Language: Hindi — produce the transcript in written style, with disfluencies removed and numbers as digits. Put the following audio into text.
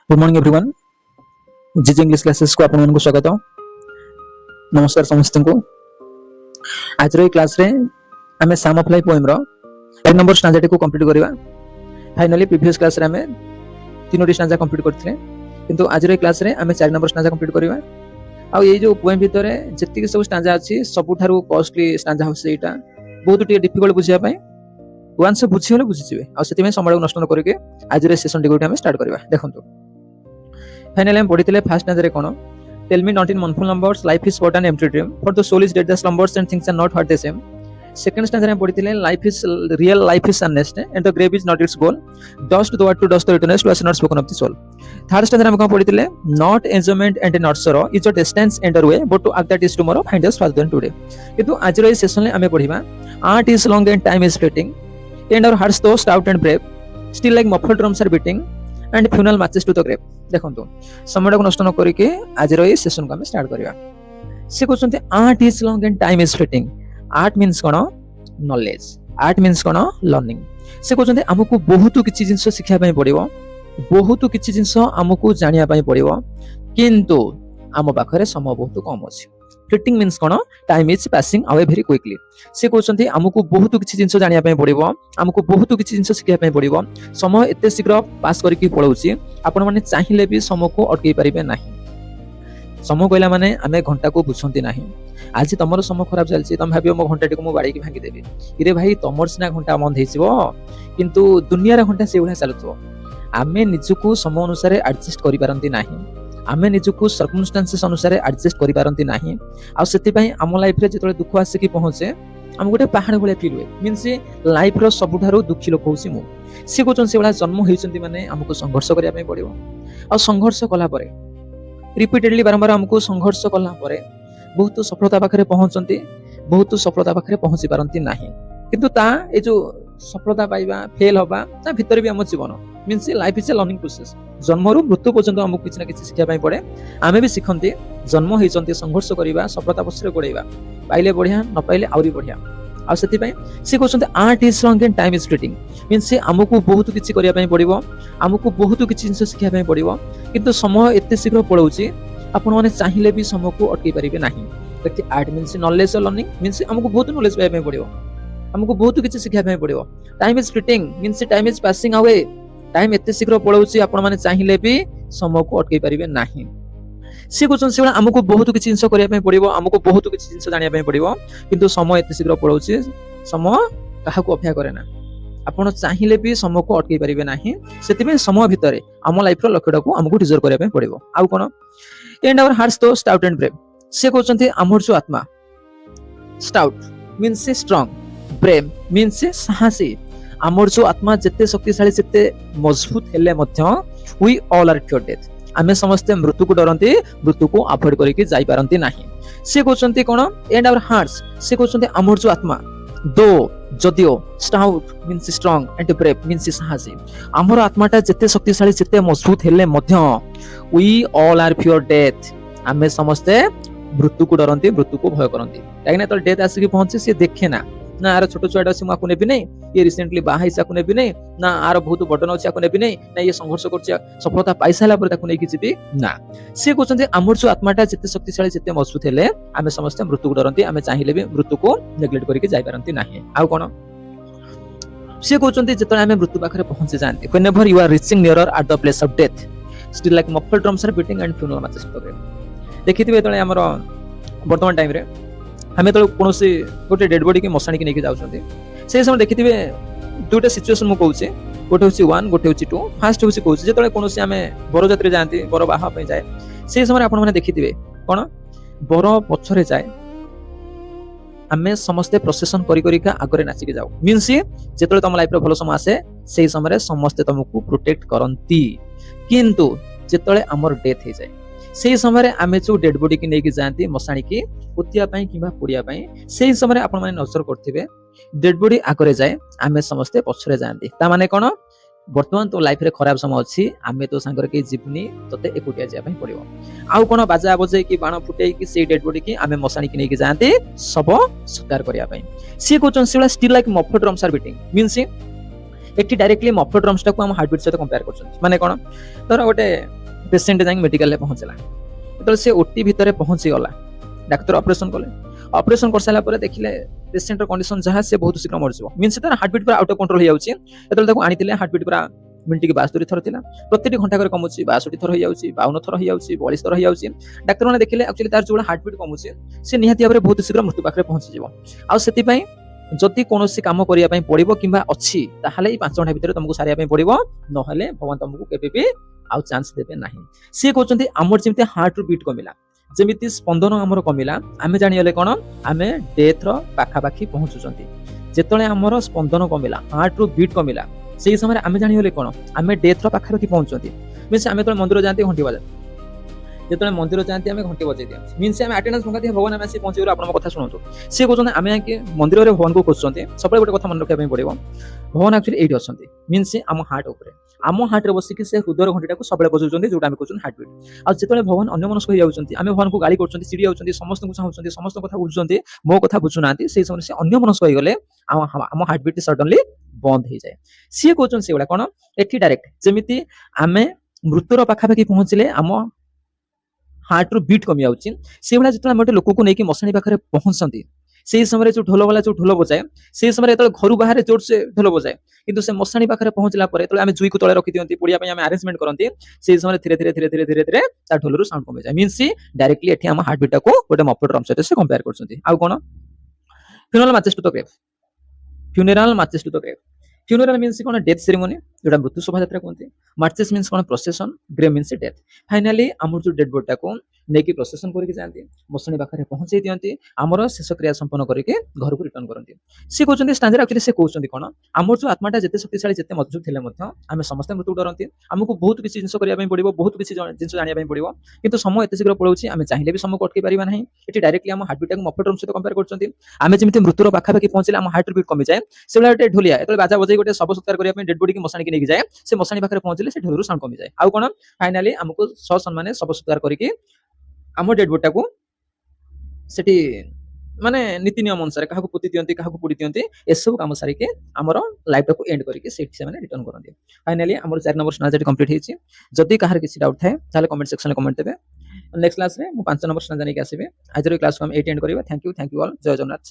Good morning everyone. GJ English classes को आपण मानक स्वागत। नमस्कार समस्त को। आज रो क्लास रे हमें सम ऑफ लाइफ पोएम रो 5 नंबर स्टांजा को कंप्लीट करबा। फाइनली प्रीवियस क्लास रे हमें तीनोटी स्टांजा कंप्लीट करथिले, किंतु आज रो क्लास रे हमें 4 नंबर स्टांजा कंप्लीट करबा। आ ये जो पोएम भीतर जति सब स्टांजा अछि सबुठारु कॉस्टली स्टांजा होसे एटा बहुत टी डिफिकल्ट बुझिया पई। वंस बुझी होले बुझी जिवे आ सेति में समय नष्ट न करके आज रे सेशन टिको हम स्टार्ट करबा। देखंतु फाइनली हम पढ़िथिले फर्स्ट स्टांजा रे कोन tell me not in mournful numbers life is what an empty dream for the soul is dead the slumbers and things are not what they seem. Second stanza रे पढ़िथिले life is real life is earnest and the grave is not its goal dust the word to dust the returnest was not spoken of the soul. Third stanza रे हम कोन पढ़िथिले not enjoyment and not sorrow is a distance and a way but to act that is tomorrow find us fast than today. किंतु आज रो सेशन ले हमें पढ़िबा art is long and time is fleeting and our hearts though stout and brave still like muffled drums are beating and funeral marches to the grave. देखंतु समय को नष्ट न करके आज रो ये सेशन को हम स्टार्ट करबा। से कहउछन्ते art is long and time is fleeting. Art means कोन नॉलेज, आर्ट मींस कोन लर्निंग। से कहउछन्ते हमकु बहुत किछि जिंस शिखिया पय पड़िबो, बहुत किछि जिंस हमकु जानिया पय पड़िबो, किंतु हम पाखरे समय बहुत कम अछि। Fleeting means cone time is passing away very quickly. से कहउछन्ते हमकु बहुत किछि जिंस जानिया पय पड़िबो, हमकु बहुत किछि जिंस शिखिया पय पड़िबो, समय एते शीघ्र पास करके पळौछि आपण माने चाहिले भी समय को अटकै परिबे नाही। समय कहला माने आमे घंटा को बुझंती नाही। आज तमरो समय खराब चलछि तम भाबियो मो घंटा टिको मो बाडी की भांगी देबी। इरे भाई तमर सिना घंटा बंद हेसिबो किंतु दुनिया रे घंटा से उला चलथो। आमे निजको समय अनुसार एडजस्ट करि पारंती नाही, आमे निजको सर्कमस्टेंसेस अनुसार एडजस्ट करि पारंती नाही। आ सेति पई आम लाइफ रे जेतले दुख आसे की पहुंचे हम गोटे पहाड़ भले फील हुए। मींस लाइफ रो सबुठारो दुखी लोक होसी मु। से कोचन से वाला जन्म हेचंती माने हमको संघर्ष करिया पय पड़िबो। आ संघर्ष कला परे रिपीटेडली बारंबार हमको संघर्ष कला परे बहुत सफलता पाखरे पहुंचंती, बहुत सफलता पाखरे पहुंची पारंती नाही। किंतु ता ए जो सफलता पाइबा फेल होबा ता भीतर भी हम जीवन means life is a learning process. जन्मरू मृत्यु पर्यंत हमको किछ ना किछ शिक्षा पय पड़े। आमे भी सिखंती जन्म हेचंती संघर्ष करिबा, सफलता पछरे गोड़ेबा, पाइले बढ़िया न पाइले आउरी बढ़िया। आ सेति पय से कहउछन्ते art is long and time is fleeting. Means हमको बहुत किछि करिया पय पड़िबो, हमको बहुत किछि जिंस शिखिया पय पड़िबो, किंतु समय एते शीघ्र पळौछि आपण माने चाहिले भी समय को अटकै परिबे नाही। देखि आर्ट मींस नॉलेज और लर्निंग मींस हमको बहुत नॉलेज पाय पय पड़िबो, हमको बहुत किछि शिखिया पय पड़िबो। Time is fleeting means time is passing away, time एते शीघ्र पळौछि आपण माने चाहिले भी समय को अटकै परिबे नाही। से क्वेश्चन से हमको बहुत किछि जिंस करिया पय पड़िबो, हमको बहुत किछि जिंस जानिया पय पड़िबो, किंतु समय एते शीघ्र पळौछि समय काहाको अपेक्षा करे ना। आपण चाहिले भी समय को अटकै परिबे नाही। सेति में समय भितरे हम लाइफ रो लक्ष्यटा हमको डिजर्व करिया पय पड़िबो। आउ कोन एंड आवर हार्ट्स तो स्टाउट एंड ब्रेव। से कहउछन्ते हमर जो आत्मा stout means strong, brave means साहसी। हमर जो आत्मा जत्ते शक्तिशाली जत्ते मजबूत हेले मध्य we all are for death. आमे समस्त मृत्यु को डरंती, मृत्यु को अवॉइड करके जाई पारंती नाही। से कहउछन्ते कोन एंड आवर हार्ट्स। से कहउछन्ते हमर जो आत्मा दो जदियो stout means strong and brave means साहसी। हमर आत्माटा जत्ते शक्तिशाली जत्ते मजबूत हेले मध्य we all are for death. आमे समस्त मृत्यु को डरंती, मृत्यु को भय करंती। काइना तो डेथ आसी के पहुंचे से देखे ना ना आर छोटो छोटा से माको नेबी नहीं, ये रिसेंटली बाहाई से नेबी नहीं ना, आर बहुत बर्डन अछि आको नेबी नहीं ना, ये संघर्ष करछि सफलता पाइ साला पर ताको नै कि जिबी ना। से कहउछन जे हमर जो आत्माटा जत्ते शक्तिशाली जत्ते मजबूत हेले आमे समस्त मृत्यु को डरंती, आमे चाहिले भी मृत्यु को नेग्लेक्ट करके जाई पारंती नाही। आउ कोन से कहउछन जे जतले आमे मृत्यु पाखरे पहुंचे जानती whenever you are reaching nearer at the place of death still like muffled drums are beating and funeral marches to the grave. देखिथिबे तळे हमर वर्तमान टाइम रे हमें तो कोनोसी गोटे डेड बॉडी के मसाणी के नेके जाउछन्ती। से समय देखिथिबे दुटा सिचुएशन मु कहउछि, गोटे होछि 1 गोटे होछि 2। फर्स्ट होछि कहउछि जेतले कोनोसी हमें बर जात्रे जानती, बर बाहा पे जाय, से समय आपण माने देखिथिबे कोन बर पछरे जाय आमे समस्त प्रोसेसन करी करी का आगरे नाची के जाऊ। मींस जेतले तम लाइफ रे भलो समय आसे सेही समय रे समस्त तुमको प्रोटेक्ट करंती, किंतु जेतले हमर डेथ हे जाय सेही समय रे आमे जो डेड बॉडी की नेकी जानती मसाणी की पुतिया पई किबा पुड़िया पई, सेही समय रे आपण माने नजर करथिबे डेड बॉडी आगरे जाय आमे समस्त पछरे जानती। ता माने कोन वर्तमान तो लाइफ रे खराब समय अछि, आमे तो सांगर के जीवनी तते एकुटिया जा पई पड़िबो। आउ कोन बाजा बजे की बाण फुटै की से डेड बॉडी की आमे मसाणी की नेकी जानती सब सत्कार करिया पई। से कोचन सेला still like muffled drums are beating means ଏଠି ଡାଇରେକ୍ଟଲି ମଫଲର ଡ୍ରମ୍ସଟାକୁ ଆମ ହାର୍ଟବିଟ୍ ସହିତ କମ୍ପେୟାର କରୁଛନ୍ତି। ମାନେ କ'ଣ, ଧର ଗୋଟେ ପେସେଣ୍ଟ ଯାଇକି ମେଡିକାଲରେ ପହଞ୍ଚିଲା, ଯେତେବେଳେ ସେ ଓଟି ଭିତରେ ପହଞ୍ଚିଗଲା, ଡାକ୍ତର ଅପରେସନ କଲେ, ଅପରେସନ କରିସାରିଲା ପରେ ଦେଖିଲେ ପେସେଣ୍ଟର କଣ୍ଡିସନ ଯାହା, ସେ ବହୁତ ଶୀଘ୍ର ମରିଯିବ, ମିନ୍ସ ତାର ହାର୍ଟବିଟ୍ ପୁରା ଆଉଟ୍ ଅଫ୍ କଣ୍ଟ୍ରୋଲ ହେଇଯାଉଛି। ଯେତେବେଳେ ତାକୁ ଆଣିଥିଲେ ହାର୍ଟବିଟ୍ ପୁରା ମିନିଟକି 72 ଥର ଥିଲା, ପ୍ରତିଟି ଘଣ୍ଟାକରେ କମୁଛି, 62 ଥର ହେଇଯାଉଛି, 52 ଥର ହେଇଯାଉଛି, 42 ଥର ହେଇଯାଉଛି। ଡାକ୍ତରମାନେ ଦେଖିଲେ ଆକ୍ଚୁଆଲି ତାର ଯୋଉ ହାର୍ଟବିଟ୍ କମୁଛି, ସେ ନିହାତି ଭାବରେ ବହୁତ ଶୀଘ୍ର ମୃତ୍ୟୁ ପାଖରେ ପହଞ୍ଚିଯିବ। ଆଉ ସେଥିପାଇଁ ଯଦି କୌଣସି କାମ କରିବା ପାଇଁ ପଡିବ କିମ୍ବା ଅଛି, ତାହେଲେ ଏଇ 5 ଘଣ୍ଟା ଭିତରେ ତମକୁ ସାରିବା ପାଇଁ ପଡିବ, ନହେଲେ ଭଗବାନ ତମକୁ କେବେ ବି ଆଉ ଚାନ୍ସ ଦେବେ ନାହିଁ। ସିଏ କହୁଛନ୍ତି ଆମର ଯେମିତି ହାର୍ଟର ବିଟ୍ କମିଲା, ଯେମିତି ସ୍ପନ୍ଦନ ଆମର କମିଲା, ଆମେ ଜାଣିଗଲେ କ'ଣ, ଆମେ ଡେଥର ପାଖାପାଖି ପହଞ୍ଚୁଛନ୍ତି। ଯେତେବେଳେ ଆମର ସ୍ପନ୍ଦନ କମିଲା, ହାର୍ଟର ବିଟ୍ କମିଲା, ସେଇ ସମୟରେ ଆମେ ଜାଣିଗଲେ କ'ଣ, ଆମେ ଡେଥର ପାଖାପାଖି ପହଞ୍ଚୁଛନ୍ତି। ମିନ୍ସ ଆମେ ଯେତେବେଳେ ମନ୍ଦିର ଯାଆନ୍ତି ଘଣ୍ଟି ବଜାନ୍ତି, ଯେତେବେଳେ ମନ୍ଦିର ଯାଆନ୍ତି ଆମେ ଘଣ୍ଟି ବଜେଇ ଦିଅନ୍ତି, ମିନ୍ସ ଆମେ ଆଟେଣ୍ଡାନ୍ସ ପକାନ୍ତି, ଭଗବାନ ଆମେ ଆସି ପହଞ୍ଚିଗଲୁ, ଆପଣଙ୍କ କଥା ଶୁଣନ୍ତୁ। ସିଏ କହୁଛନ୍ତି ଆମେ ଯାଇକି ମନ୍ଦିରରେ ଭଗବାନଙ୍କୁ ଖୋଜୁଛନ୍ତି। ସବୁବେଳେ ଗୋଟେ କଥା ମନେ ରଖିବା ପାଇଁ ପଡ଼ିବ, ଭଗବାନ ଆକ୍ଚୁଆଲି ଏଇଠି ଅଛନ୍ତି, ମିନ୍ସ ଆମ ହାର୍ଟ ଉପରେ, ଆମ ହାର୍ଟରେ ବସିକି ସେ ହୃଦୟର ଘଣ୍ଟିଟାକୁ ସବୁବେଳେ ବଜାଉଛନ୍ତି, ଯୋଉଟା ଆମେ କହୁଛନ୍ତି ହାର୍ଟବିଟ୍। ଆଉ ଯେତେବେଳେ ଭଗବାନ ଅନ୍ୟମନସ୍କ ହେଇଯାଉଛନ୍ତି, ଆମେ ଭଗବାନଙ୍କୁ ଗାଳି କରୁଛନ୍ତି, ଚିଡ଼ି ଯାଉଛନ୍ତି, ସମସ୍ତଙ୍କୁ ଚାହୁଁଛନ୍ତି, ସମସ୍ତଙ୍କ କଥା ବୁଝୁଛନ୍ତି, ମୋ କଥା ବୁଝୁନାହାନ୍ତି, ସେଇ ସମୟରେ ସେ ଅନ୍ୟମନସ୍କ ହେଇଗଲେ ଆମ ହାର୍ଟବିଟ୍ ସଡନଲି ବନ୍ଦ ହେଇଯାଏ। ସିଏ କହୁଛନ୍ତି ସେଇଭଳିଆ କ'ଣ, ଏଠି ଡାଇରେକ୍ଟ ଯେମିତି ଆମେ ମୃତ୍ୟୁର ପାଖାପାଖି ପହଞ୍ଚିଲେ ଆମ ହାର୍ଟର ବିଟ୍ କମି ଯାଉଛି, ସେଇଭଳିଆ ଯେତେବେଳେ ଆମେ ଗୋଟେ ଲୋକକୁ ନେଇକି ମଶାଣି ପାଖରେ ପହଞ୍ଚନ୍ତି, ସେଇ ସମୟରେ ଯୋଉ ଢୋଲବାଲା ଯୋଉ ଢୋଲ ବଜାଏ, ସେଇ ସମୟରେ ଯେତେବେଳେ ଘରୁ ବାହାରେ ଜୋରସେ ଢୋଲ ବଜାଏ, କିନ୍ତୁ ସେ ମଶାଣି ପାଖରେ ପହଞ୍ଚିଲା ପରେ ଯେତେବେଳେ ଆମେ ଜୁଇକୁ ତଳେ ରଖିଦିଅନ୍ତି, ପୋଡ଼ିବା ପାଇଁ ଆମେ ଆରେଞ୍ଜମେଣ୍ଟ କରନ୍ତି, ସେଇ ସମୟରେ ଧୀରେ ଧୀରେ ଧୀରେ ଧୀରେ ଧୀରେ ଧୀରେ ତା ଢୋଲରୁ ସାଉଣ୍ଡ କମିଯାଏ। ମିନ୍ସ ଡାଇରେକ୍ଟଲି ଏଠି ଆମ ହାର୍ଟବିଟ୍ଟାକୁ ଗୋଟେ ମଫଲର ଡ୍ରମ୍ ସହିତ ସେ କମ୍ପେୟାର କରୁଛନ୍ତି। ଆଉ କ'ଣ, funeral marches to the grave, funeral marches to the grave. Funeral means କ'ଣ, ଡେଥ୍ ସେରିମୋନି, ଯୋଉଟା ମୃତ୍ୟୁ ଶୋଭାଯାତ୍ରା କୁହନ୍ତି। ମାର୍ଚେସ୍ ମିନ୍ସ କ'ଣ, procession. Grave means death. Finally ଆମର ଯୋଉ ଡେଡ୍ ବଡିଟାକୁ ନେଇକି ପ୍ରୋସେସନ କରିକି ଯାଆନ୍ତି, ମଶାଣି ପାଖରେ ପହଞ୍ଚେଇ ଦିଅନ୍ତି, ଆମର ଶେଷ କ୍ରିୟା ସମ୍ପନ୍ନ କରିକି ଘରକୁ ରିଟର୍ନ କରନ୍ତି। ସେ କହୁଛନ୍ତି ଷ୍ଟାଞ୍ଜାରେ ଆକ୍ଚୁଆଲି ସେ କହୁଛନ୍ତି କ'ଣ, ଆମର ଯୋଉ ଆତ୍ମାଟା ଯେତେ ଶକ୍ତିଶାଳୀ, ଯେତେ ମଜବୁତ ଥିଲେ ମଧ୍ୟ ଆମେ ସମସ୍ତେ ମୃତ୍ୟୁକୁ ଡରନ୍ତି। ଆମକୁ ବହୁତ କିଛି ଜିନିଷ କରିବା ପାଇଁ ପଡ଼ିବ, ବହୁତ କିଛି ଜିନିଷ ଜାଣିବା ପାଇଁ ପଡ଼ିବ, କିନ୍ତୁ ସମୟ ଏତେ ଶୀଘ୍ର ପଳଉଛି, ଆମେ ଚାହିଁଲେ ବି ସମୟକୁ ଅଟକେଇ ପାରିବା ନାହିଁ। ଏଠି ଡାଇରେକ୍ଟଲି ଆମ ହାର୍ଟବିଟ୍ଟାକୁ ମଫଲର ଡ୍ରମ୍ ସହିତ କମ୍ପେୟାର କରୁଛନ୍ତି। ଆମେ ଯେମିତି ମୃତ୍ୟୁର ପାଖାପାଖି ପହଞ୍ଚିଲେ ଆମ ହାର୍ଟର ବିଟ୍ କମିଯାଏ, ସେଇଭଳିଆ ଗୋଟେ ଢୋଲିଆ ଯେତେବେଳେ ବାଜା ବଜେଇ ଗୋଟେ ଶବ ସତ୍କାର କରିବା ପାଇଁ ଡେଡ୍ ବଡିକି ମଶାଣିକି ନେଇକି ଯାଏ, ସେ ମଶାଣି ପାଖରେ ପହଞ୍ଚିଲେ ସେ ଢୋଲରୁ ସାଉଣ୍ଡ କମିଯାଏ। ଆଉ କ'ଣ, ଫାଇନାଲି ଆମକୁ ସସମ୍ମାନେ ଶବ ସତ୍କାର କରିକି ଆମ ଡେଡ୍ ବଡିଟାକୁ ସେଠି ମାନେ ନୀତି ନିୟମ ଅନୁସାରେ କାହାକୁ ପୋତି ଦିଅନ୍ତି, କାହାକୁ ପୋଡ଼ି ଦିଅନ୍ତି, ଏସବୁ କାମ ସାରିକି ଆମର ଲାଇଫଟାକୁ ଏଣ୍ଡ କରିକି ସେଇଠି ସେମାନେ ରିଟର୍ନ କରନ୍ତି। ଫାଇନାଲି ଆମର 4 ନମ୍ବର ସ୍ନାଜାଟି କମ୍ପ୍ଲିଟ୍ ହେଇଛି। ଯଦି କାହାର କିଛି ଡାଉଟ୍ ଥାଏ ତାହେଲେ କମେଣ୍ଟ ସେକ୍ସନରେ କମେଣ୍ଟ ଦେବେ। ନେକ୍ସଟ କ୍ଲାସରେ ମୁଁ 5 ନମ୍ବର ସ୍ନାଜା ନେଇକି ଆସିବି। ଆଜିର କ୍ଲାସକୁ ଆମେ ଏଇଠି ଏଣ୍ଡ କରିବା। Thank you all. Jai Jagannath.